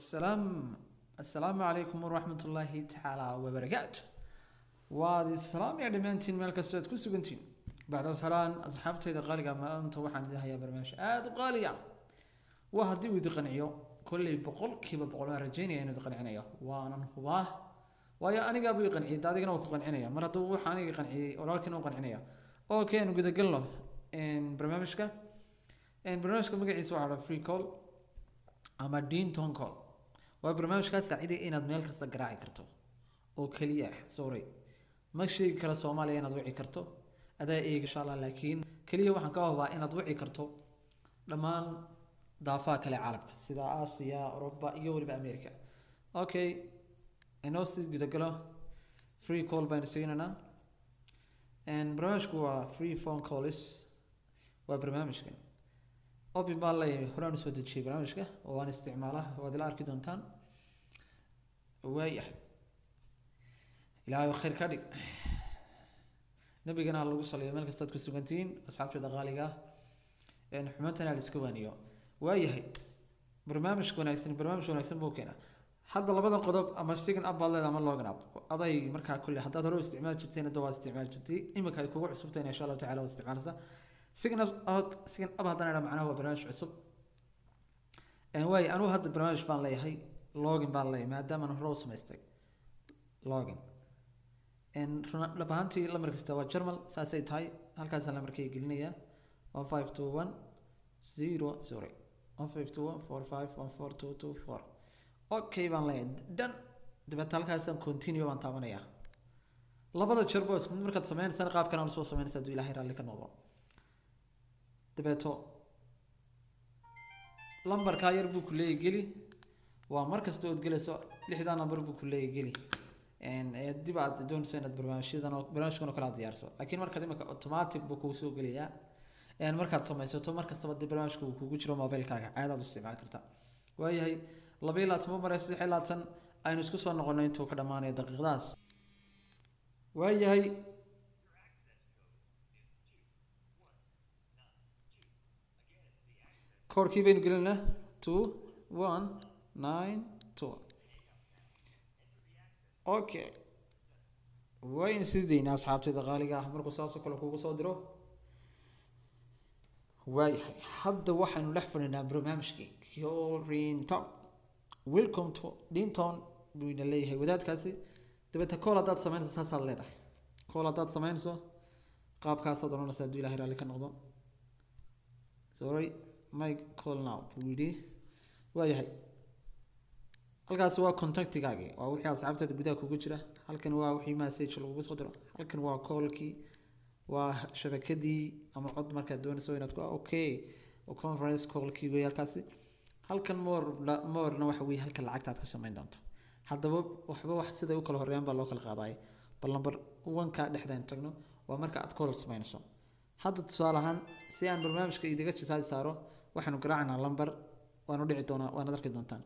السلام السلام عليكم ورحمة الله تعالى وبركاته. وهذه السلام يا دمانتين مالك استاذ كل سجنتين بعد السلام أصحابتي إذا غالية ما أنت واحد لها يا برماش غالية وهدي ويدقنعيو كل بقول كيف بقول ما رجيني أنا دقنعنايو وأنا هو ويا أنا قابل يقنعي دادي أنا وقنعنايا مرة توح أنا يقنعي ولكن وقنعنايا أوكي أنا قد أقول له إن برنامجك مقعد على فري كول أما دين تون كول وبرنامجkaas saaciday inaad meel kasta garaaci karto oo kaliya sorry ma sheegi kara Soomaaliya inaad wici karto adaa eeg insha Allah laakiin kaliya waxaan ka hubaa inaad wici karto dhamaan daafaha kale caalamka sida Aasiya, Europa iyo waliba America. Okay, inoo si gudagalo free call baan siinana and barnaamijku waa free phone calls waa barnaamijkan open baa la horaan soo dejiyay barnaamijka oo aan isticmaalaha waad la arki doontaan waayahay ilaahay khayr ka dhig nabigana lagu saleeyo meel kasta aad ku sugantiin asxaabta qaaliga in xumaantana la iska waaniyo waayahay barnaamij wanaagsan buu keenaa hadda labada qodob ama sigan up baad leedahay ama login up aday markaa kulli haddaad hore isticmaal jirteen dawaa isticmaal jirtay imika ay kugu cusubtay insha Allah ta'ala isticmaalada sigan up hadana macnaha waa barnaamij cusub way anu hadda barnaamij baan leeyahay login baan leeyahay maadaama aan hore u samaystay login la bahantii la markasta waa German saasay tahay halkaas la markay gelinaya 1521 sorry 152145142224 okay baan leeyahay dan dibadda halkaas aan continue baan taabanaya labada jarbo isku mid markaad sameynaysan qaabkan aan soo sameynaysan duu ilaahay raalli ka noqdo dabeeto lambarka yar buu ku leeyahay geli waa markasta oo gelayso 6 lambar buu ku leeyahay geli dib aad doonayso inaad barnaamijkan kala diyaarso laakiin markaad imika automatic buu ku soo geliyaa markaad samaysato markasta barnaamijku uu kugu jiro mobilkaaga caadi aad u isticmaali kartaa waayahay 22 mar 26 aynu isku soo noqonay intuu ka dhamaanay daqiiqadaas waayahay koorkii baynu gelinaa 2192 okay waynu sideena asxaabtayda qaaliga ah markuu saas kale kugu soo diro waayahay hadda waxaanu dhex fadhinaa barnaamijkii Top welcome to Dinton buyna leeyahay wadaadkaasi dabta call hadaad sameynayso saasaad leedahay call hadaad sameynayso qaabkaas aad oranaysaa duu ilaahay raalli ka noqdo sorry my call now buydi waayahay halkaas waa contactigaagi waa wixii asxaabtada gudaha kugu jira halkan waa wixii message lagu soo diro halkan waa callkii waa shabakadii ama cod markaad doonayso inaad ku okay oo conference callkii way halkaasi halkan more waxa weey halka lacagtaad ka sameyn doonto hadaba waxba wax sida u kala horeeyaan baa loo kala qaaday bal number 1 ka dhexdaan tagno waa marka aad call sameynayso hadda tusaalahan si aan barnaamijka idiga jisaad saaro waxaanu garaacanaa lambar waanu dhici doonaa waana arki doontaan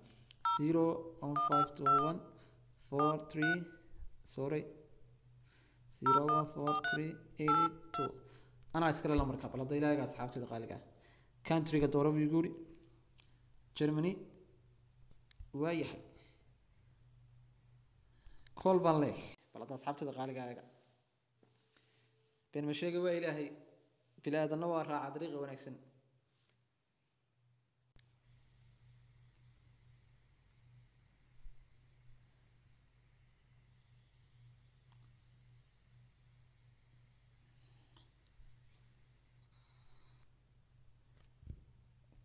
0152143 sorry 014382 ana iskala lambarka balada ilaahay asxaabtida qaaliga countryga doorab igu yiri Germany waayahay call baan leeyahay balada asxaabtida qaaliga been ma sheegay waa ilaahay bilaadana waa raaca dariiqa wanaagsan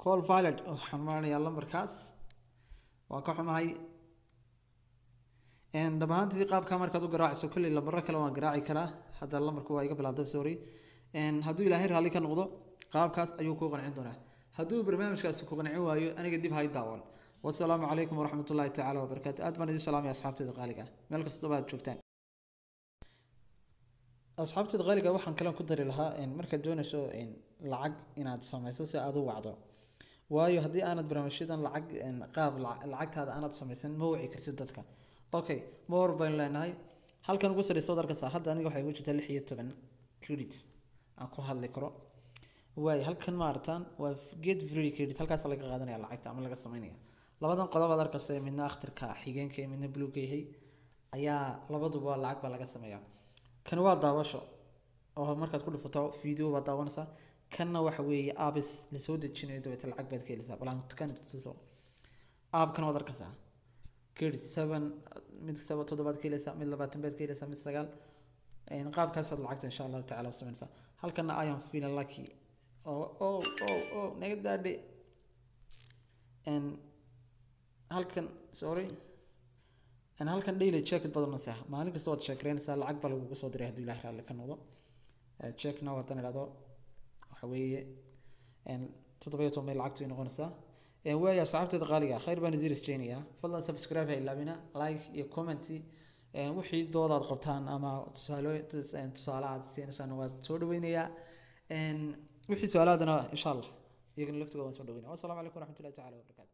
call valid xamaanaya lambarkaas waa ka xumahay dhabaantii qaabka markaad u garaacayso kulli lambar kale waan garaaci karaa hadda lambarku waa iga bilaabay sorry haduu ilaahay raalli ka noqdo qaabkaas ayuu ku qancin doonaa haduu barnaamijkaas ku qancin waayo aniga dib hay daawan wassalaamu calaykum waraxmatullaahi ta'ala wabarakaatuh aad baan idin salaamay asxaabtayda qaaliga meel kasta oo aad joogtaan asxaabtayda qaaliga waxaan kala ku dari lahaa markaad doonayso lacag inaad samayso si aad u wacdo waayo hadii aanad barnaamijyadan lacag qaab lacagtaada aanad samaysan ma wici kartid dadka okay more baan leenahay halkan ugu sariiso darka hadda aniga waxay ugu jirtaa 16 credit aan ku hadli karo way halkan ma artaan waa get free credit halkaas laga qaadanaya lacagta ama laga sameynaya labadan qodob aad arkaysa midna akhtarka xigeenka iyo midna buluugga yahay ayaa labaduba lacag baa laga sameeyaa kan waa daawasho oo markaad ku dhufato video baad daawanaysaa kanna waxa weeye abis la soo dejinayo dabeeta lacag baad ka helaysaa balan kan tusiso aabkan waad arkaysaa credit 7 mid 7 toddobaad ka helaysaa mid 20 baad ka helaysaa mid 9 qaabkaas aad lacagta insha Allah taala sameynaysaa halkana I am feeling lucky naga daadhe halkan sorry halkan daily check badan ma sax maalin kasta waad check reynaysaa lacag baa lagu soo diray hadii Ilaahay raali ka noqdo check na wadan ilaado waxa weeye 7 meel lacagtu ay noqonaysaa waaya saxaabtada qaaliga khayr baan idin rajeynayaa fadlan subscribe hay laabina like iyo comment wixii doodaad qabtaan ama tusaalaad siinaysan waad soo dhaweynayaa wixii su'aalaadna insha Allah iyagana laftigood waan soo dhaweynaa. Wassalaamu calaykum waraxmatullaahi tacaala wabarakaatuh.